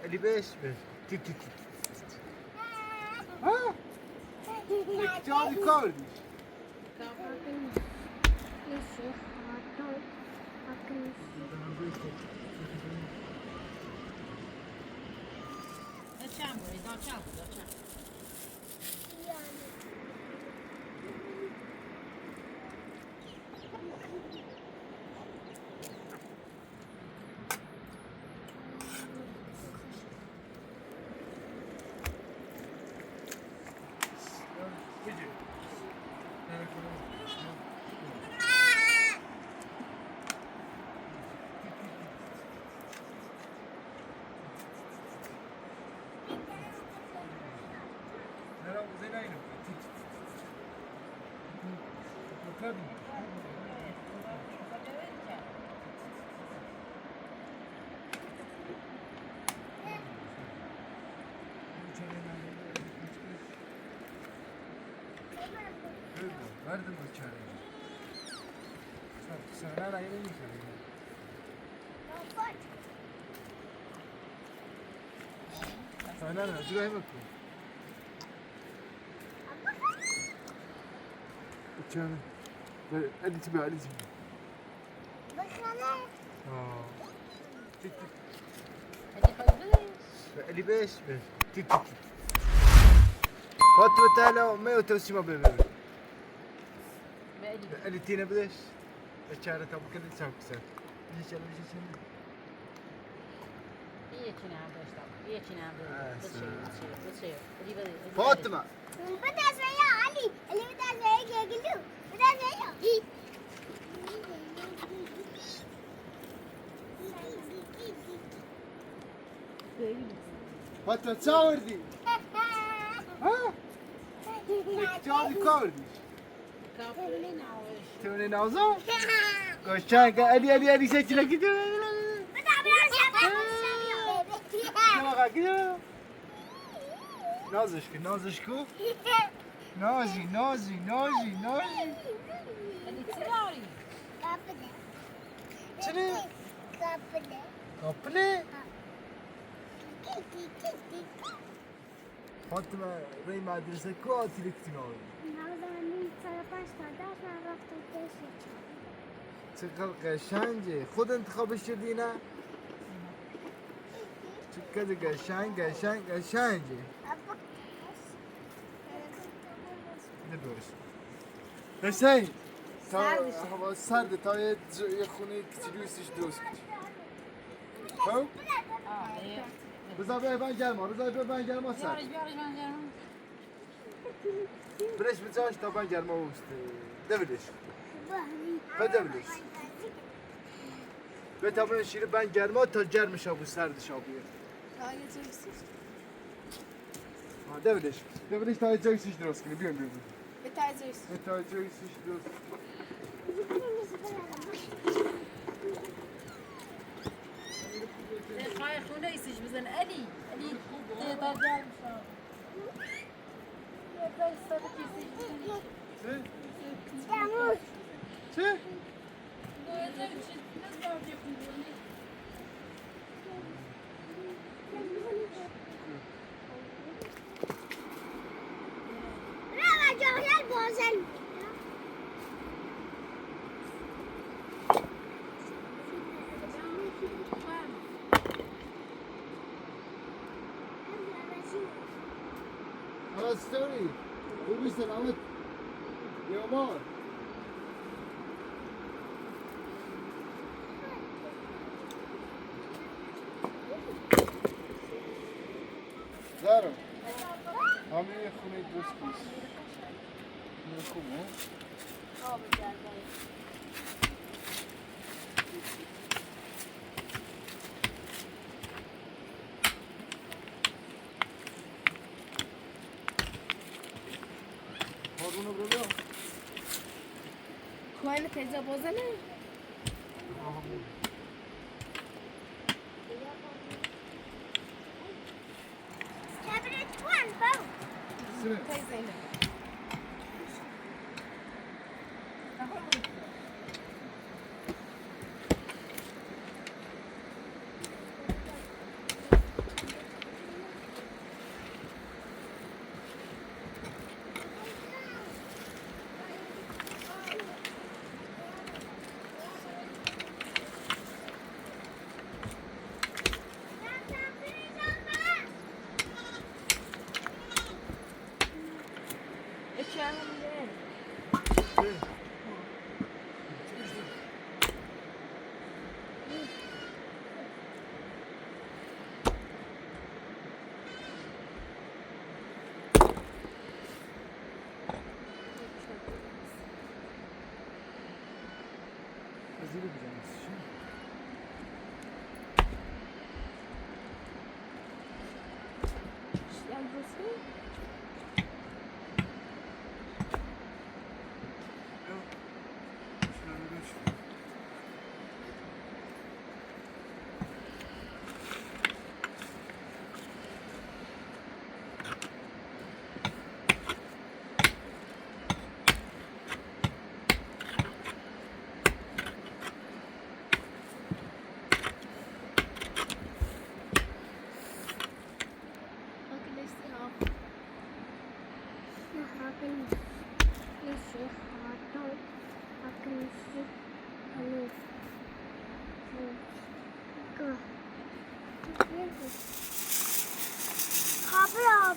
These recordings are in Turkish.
اللي باش تي تي تي ها جاري كارد verdim bu çareyi. Sen her ayrı mı söylüyorsun? Sen her ayrı şuraya bakın. Uçağını. Hadi tibi hadi tibi. Bakalım. Tik tik. هذه خلصت. اللي باش تك تك فاطمة تعالى ما يوتوسي ما بيبي بقلي اللي تينا بدش الشارع تبغى كل إنسان كسر يجي شلون يجي شلون هي كنا عم بشتغل هي كنا عم بشتغل فاطمة بدأ زيها علي اللي بدأ زيها يقولوا بدأ زيها فاطمة تصور دي ها جاري كارد كافرين عاوش توني نازو قشان قال لي سجلك كده بدأ كده كده نازشكو نازشكو نازي نازي نازي نازي اللي تسراري kapıda. شنو Kapıda. قبلي فاطمة ري مدرسة كواتي الاجتماعي Nazan'ın sarıpaşta dersen rafta teşhir. تقل قشنجي خد انتخاب الشدينة كذا قشنجي ندورش بس هي هو سرد تا یه خونه کچیلیوسش درست کنی خب؟ رضا به من گرما رضا به من گرما سر بيارج من جرم برش بجاش تا من گرما وست دبلش بدبلش به تا من شیره ben گرما تا گرمش آبو سردش آبویه Ha دبلش تا یه جایسیش درست کنی بیان بیان به تا یه جایسیش درست خايف خونه يسج بزن ألي تقدر جرم Yağmur. چه؟ Bravo Johnel Bozen. خلاص استوي خوبی سلامت یامار زارو همه خونه درست کن خوبه Bunu buluyor. Kuayla teyze bozana. Cabinet one, both. Sırı. Teyzeyle.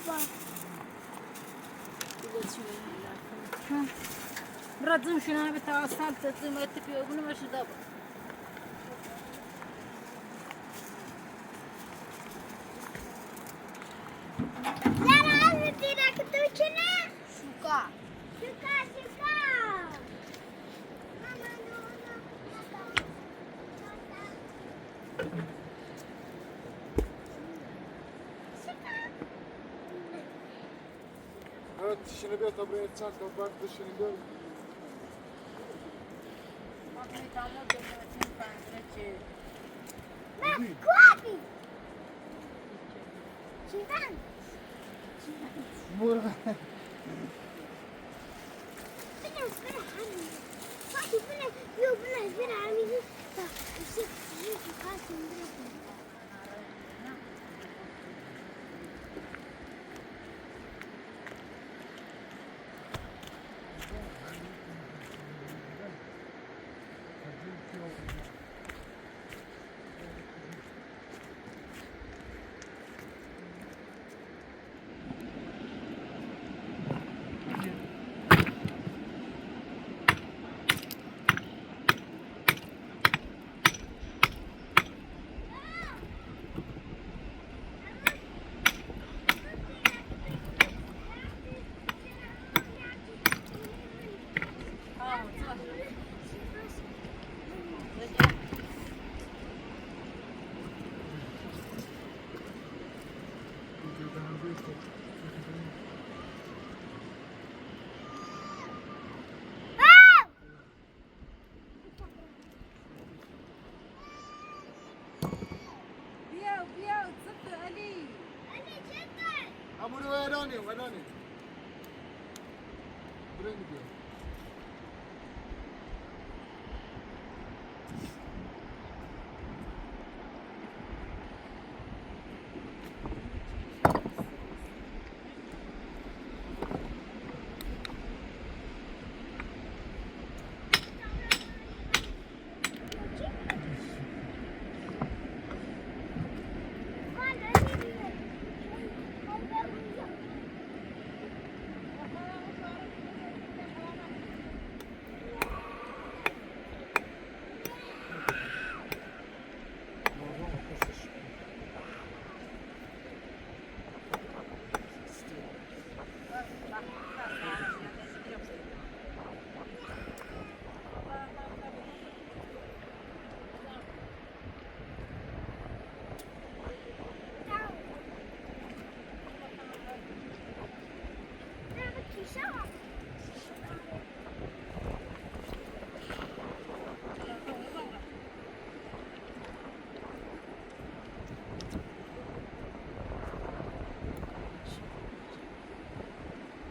baba. براتم شنو بتاع تتم تبي أبونا مش دابا Lara abi direkt içine. Şuka. Şuka şuka. Evet, dişini bir taburaya edeceksin. Toprak dişini gör. Bak kuabi. Şuradan. Burada. Buna hani. Hadi buna bir hani. Bak işte kalsın bırakın. Ha bunu verani. Buraya gidiyor.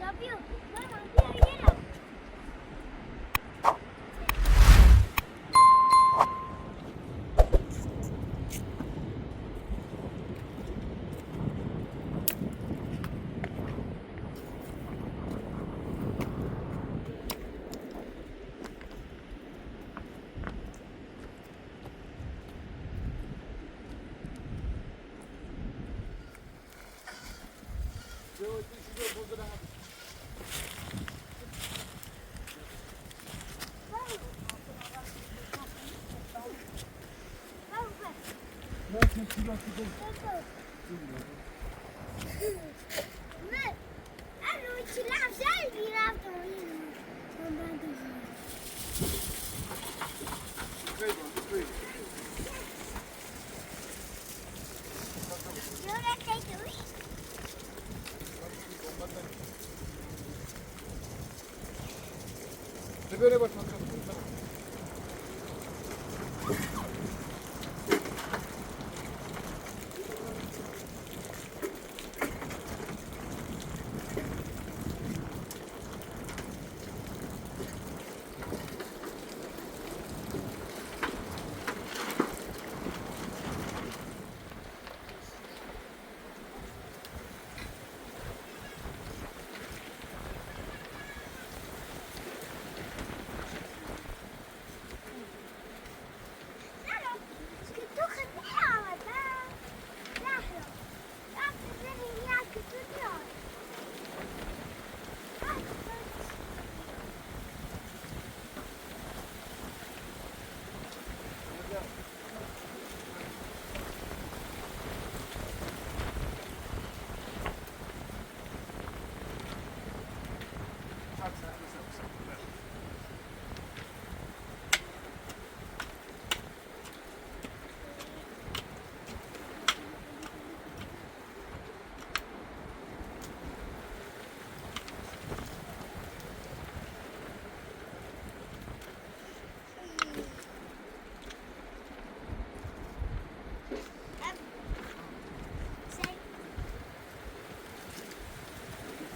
Yapıyor. Bana bir yere. Böyle bak bakalım.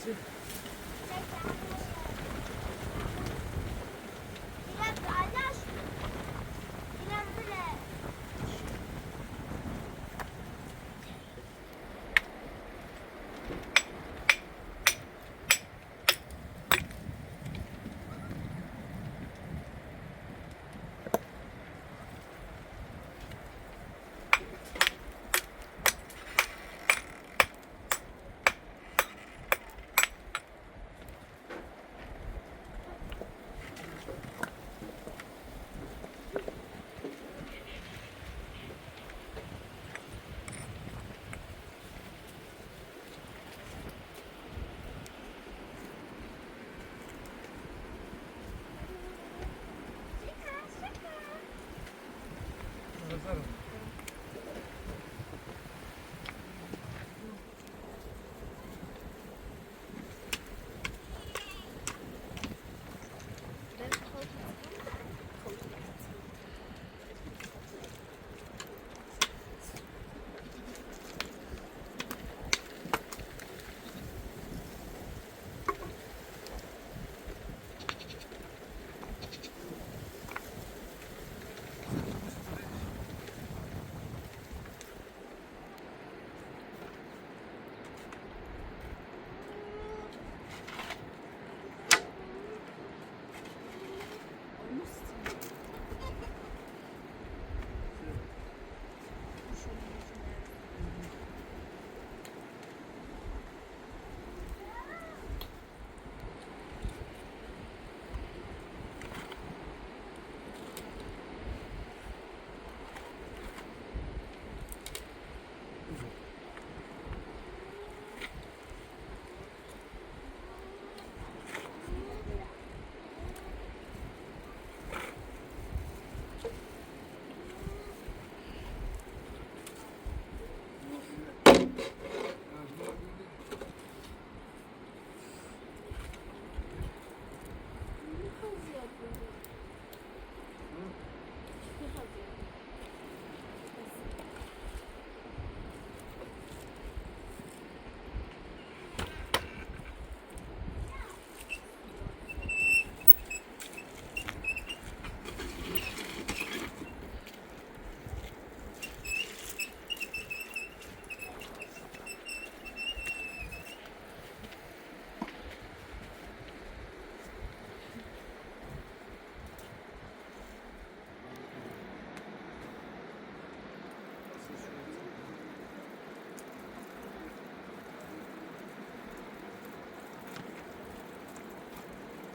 Çık. İrem kardeş. İrem bile. Hazırım.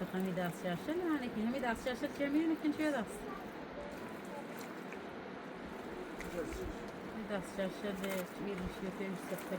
تخمي داس شاشة يعني كي همي داس شاشة جميل لكن شو داس داس شاشة كبير مش يفهم سكر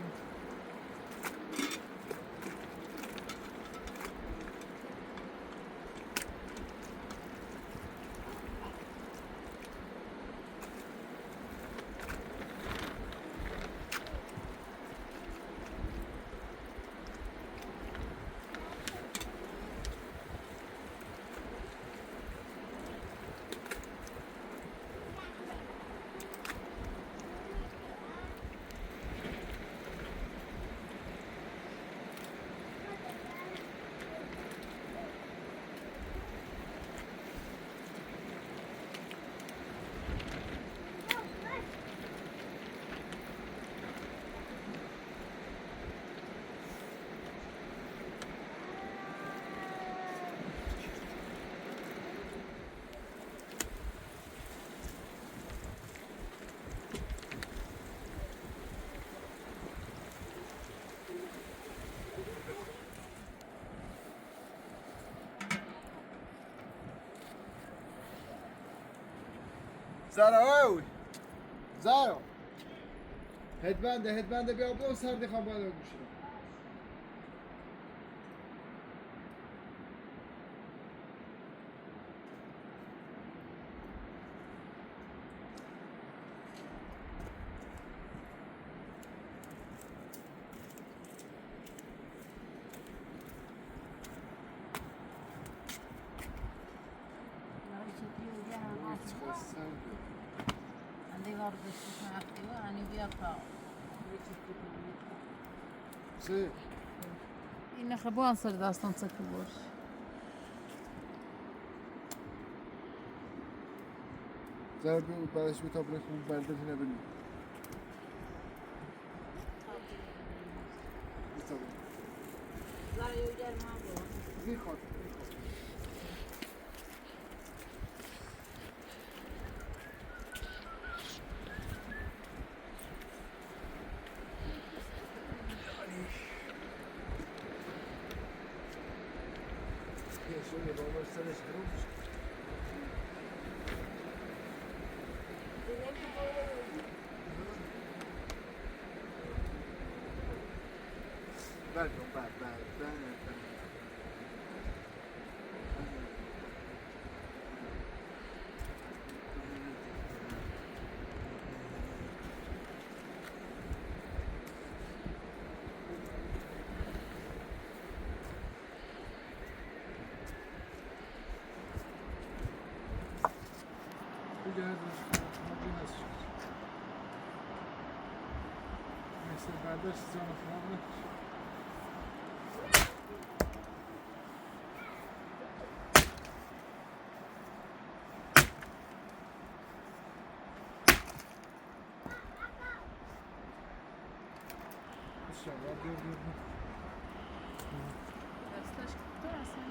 Zara oy. Zara. Headband'e bir abla o serdi kampanya olmuştu. عندي برضه شو عقلي وأنا بيقطع Şey, این خبوان سر داستان سکی باش. زار بی بعدش به تابلت خون برداری نبینی. زار یو جر ما بود. میخواد. شویه بابا سرش خروش. بعد. Mesela beraber size onu falan bırakır. İnşallah bir. Dستش تو اصلا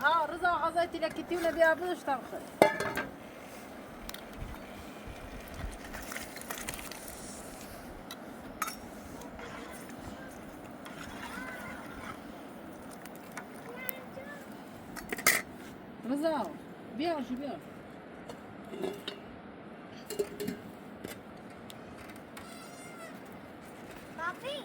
ها رضا غزيتي لك كتي ولا بيها بدش تنخل رضا بيها شو بيها Papi.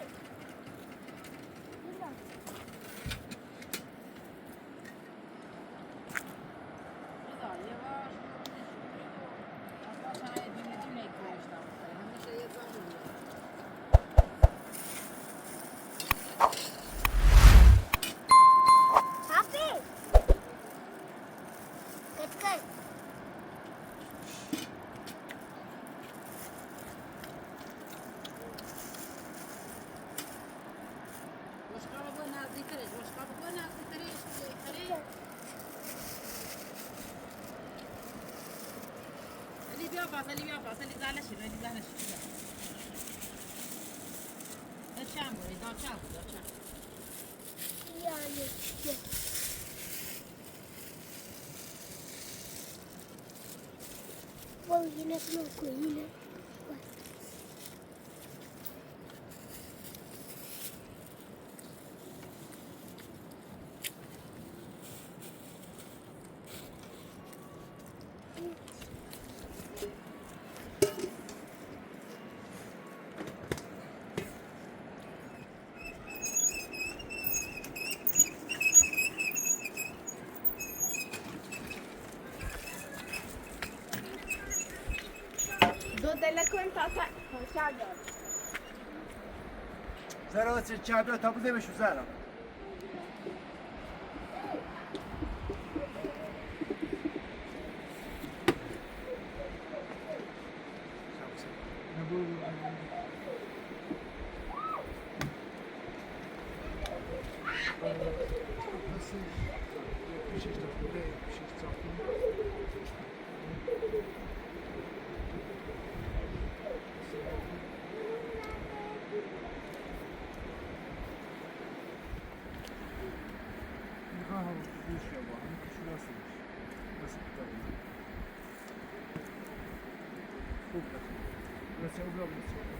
Papi. Kıt kıt. فاصل يا فاصل زعلش اللي زعلش ده شام ده شام ده شام Yani. Bol yine bunu koy yine. delle contate Şarjör. Zara çağırıyor tabu demiş şu Zara. Ne bu? Nasıl? 76 burada 76. Ha, bu iş ya bu. Şurasıymış. Nasıl tutalım? Burası obra burası.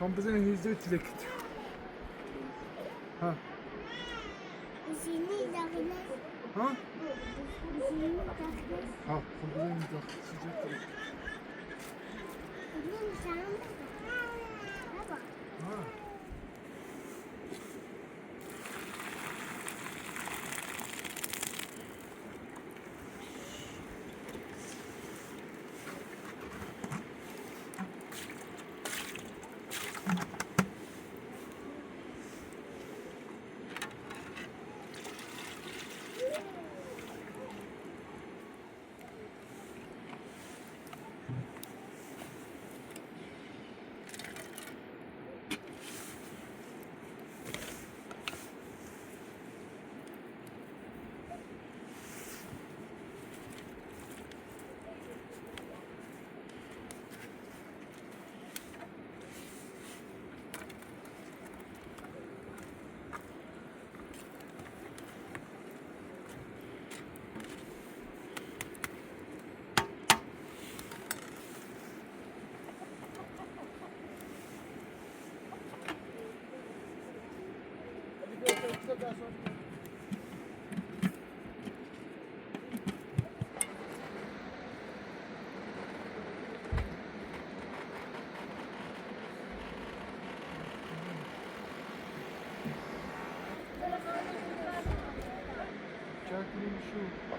Kampüsün yüzde ütüle gidiyor. Ha. Ha? Ha, kampüsün yüzde sıcak değil. Ha. Çarkının şu.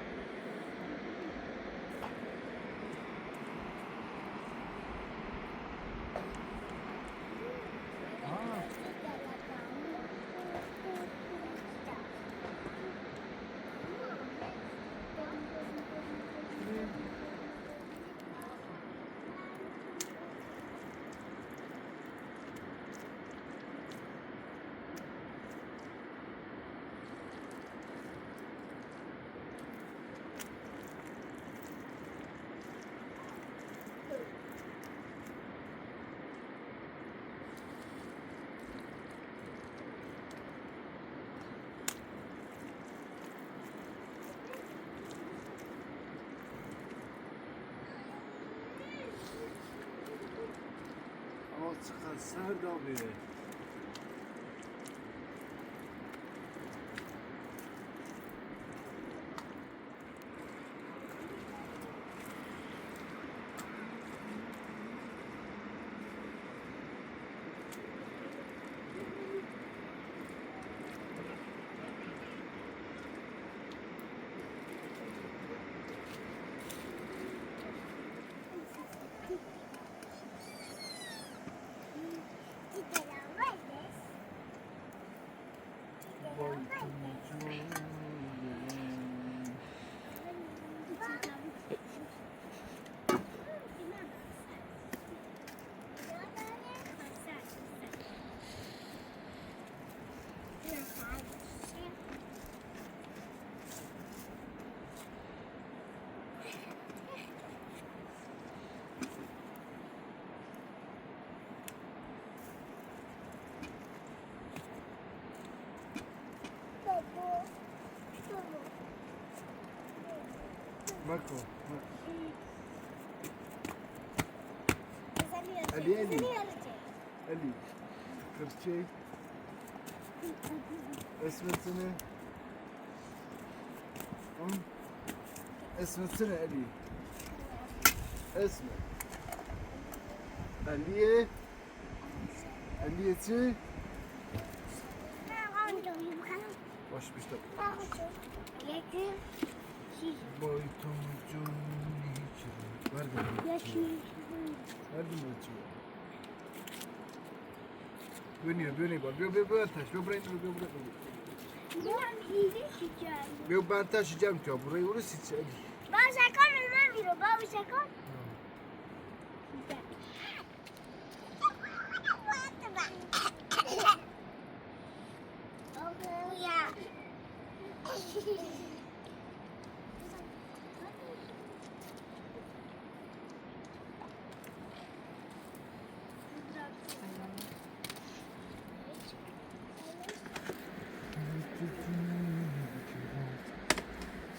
Serd abi. Marco. Ali. Ali. Kırçey. Esmetini. Esmetini Ali. Esmet. Aliye. Aliyeti. Baş bir şey. Boyutumcum hiç. Verdim. Verdim ölçüyor. Böni bak. Bir taş. Bir burayı. Ben taşıyacağım ki burayı orası hiç. Baba şaka mı ben biliyorum. Baba şaka.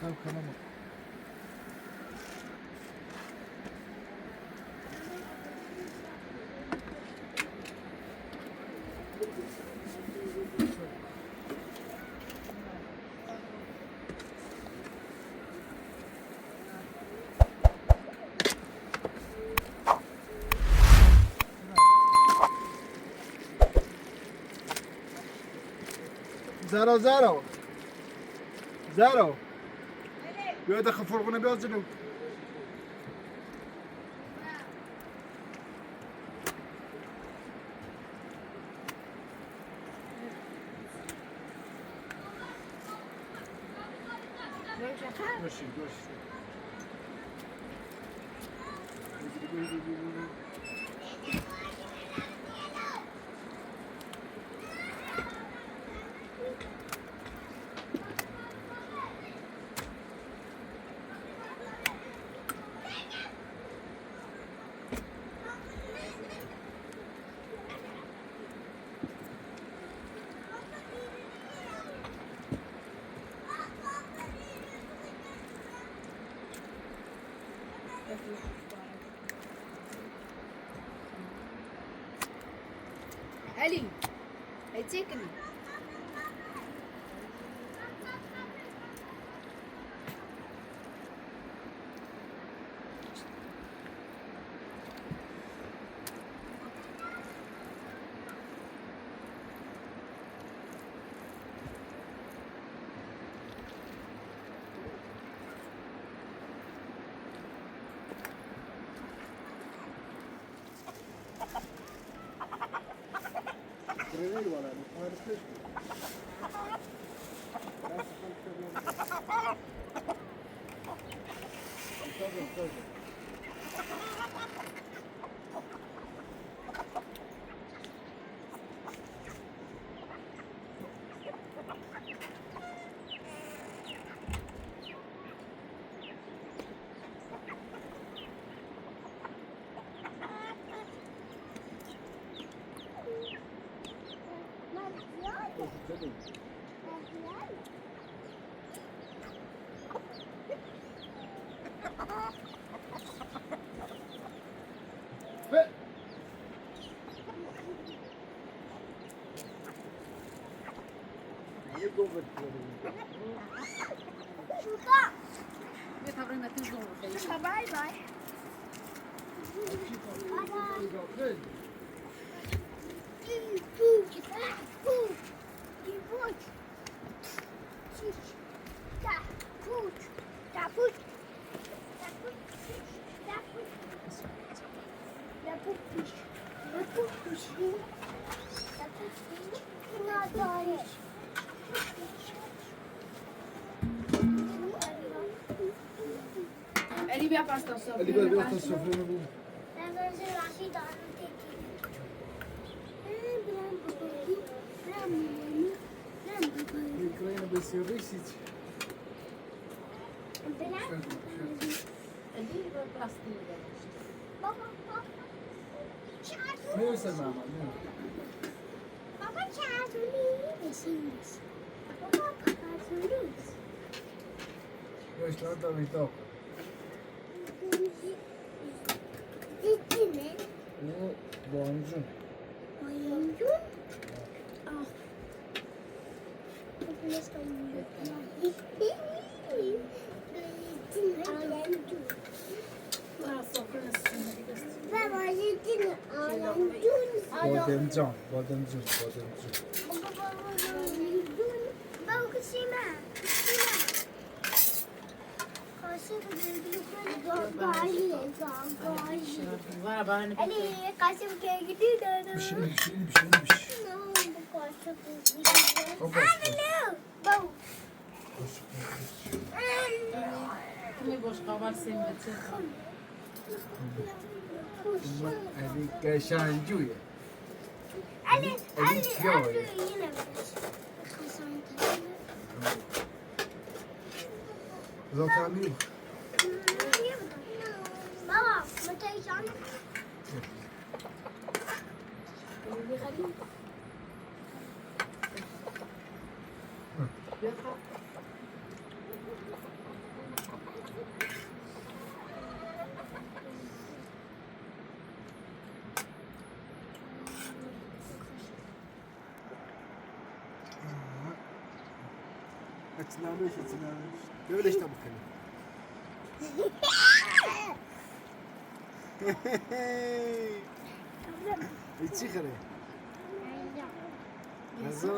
Tamam kanama. Zero. بیا داخل فرغونه بیا جلو. Görüşürüz. Ali, take me. Buraya var abi. Harika. Tabii. Ve شوفا بتابرين ما تنزل شوفا باي باي Ali bia pasta sofra. Ali vai ver a sofrendo bu. Ukrayna besi risic. اللي بلاستيك Ne öser mama? Ne? Baba çağırıyor besiniz. Baba çağırıyor. Još lada vi to. Gitti mi? Bu boncuk. Oyuncu. Ah. Bu nasıl oyuncu? Gitti mi? Gitti mi? Oyuncu. sofranın üstünde bir göster. Baba gitti mi? Oyuncu. Bademcan. Bademcan. Bademcan. Baba oyuncu. Baba kısima. Kaşı Var bana Ali kaşım kaya gidiyor da. Bir şey, bir şey, bir şey, bir şey. Bu kaşım gidiyor. Baba. Baba. kimi boş kavar semeti. Ali kaşancı ya. Ali yine Zaten iyi. Baba, mutation. Açılarmış, açılarmış. Böyle işte bakalım. İçi kare. Nasıl?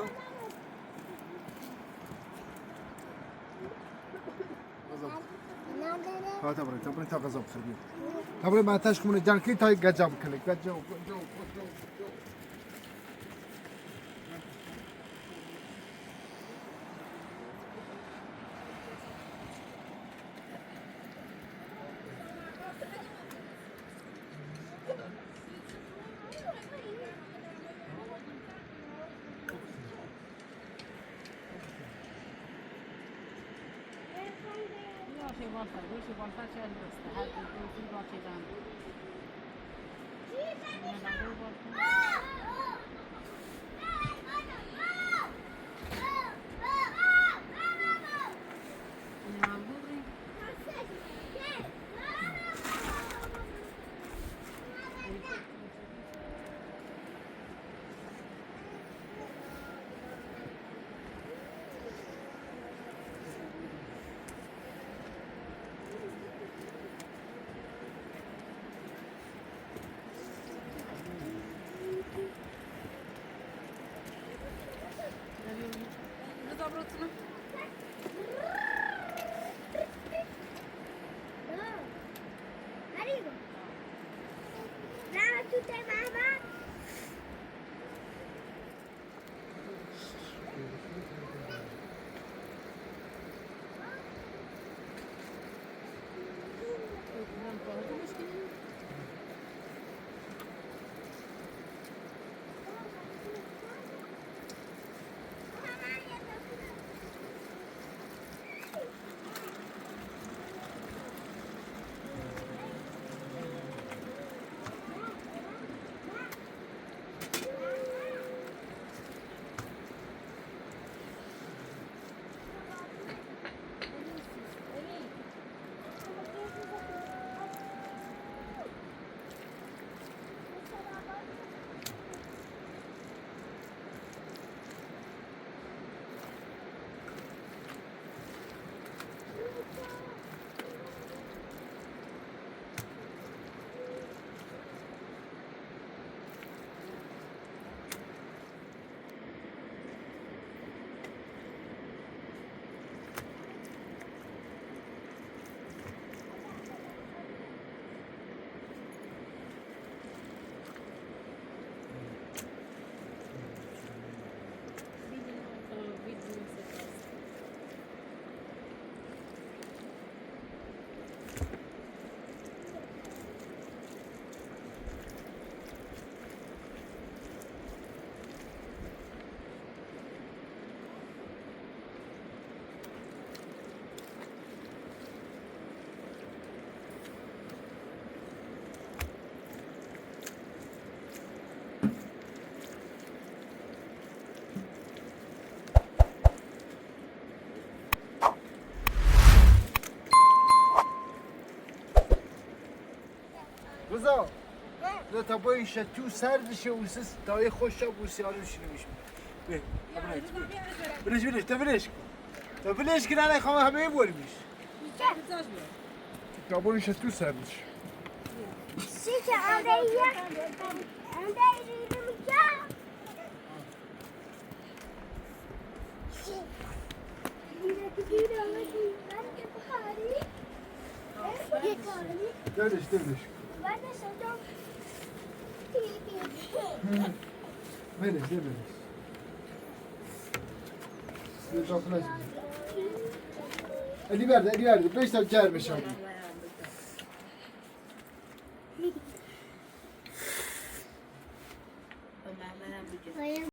ها تبري تبري تغزب خليه تبري ما تشكم من الجانكي تاي جاب كلك جاو جاو جاو Şey varsa, bu şey varsa çelmez. Her gün bir bahçeden. Dobrotno. Arrivo. Brava tutte mamma. تا با این تو سردشه و سس تای خوش و سیارو شنویش به برش تا برش که نه خواهم همه برمیش تا با این تو سردشه Size araya yürüyorum ya. Dövüş. Ben de sana Veriş. Bir dokuna. Ali verdi. 5 tane gelmiş abi.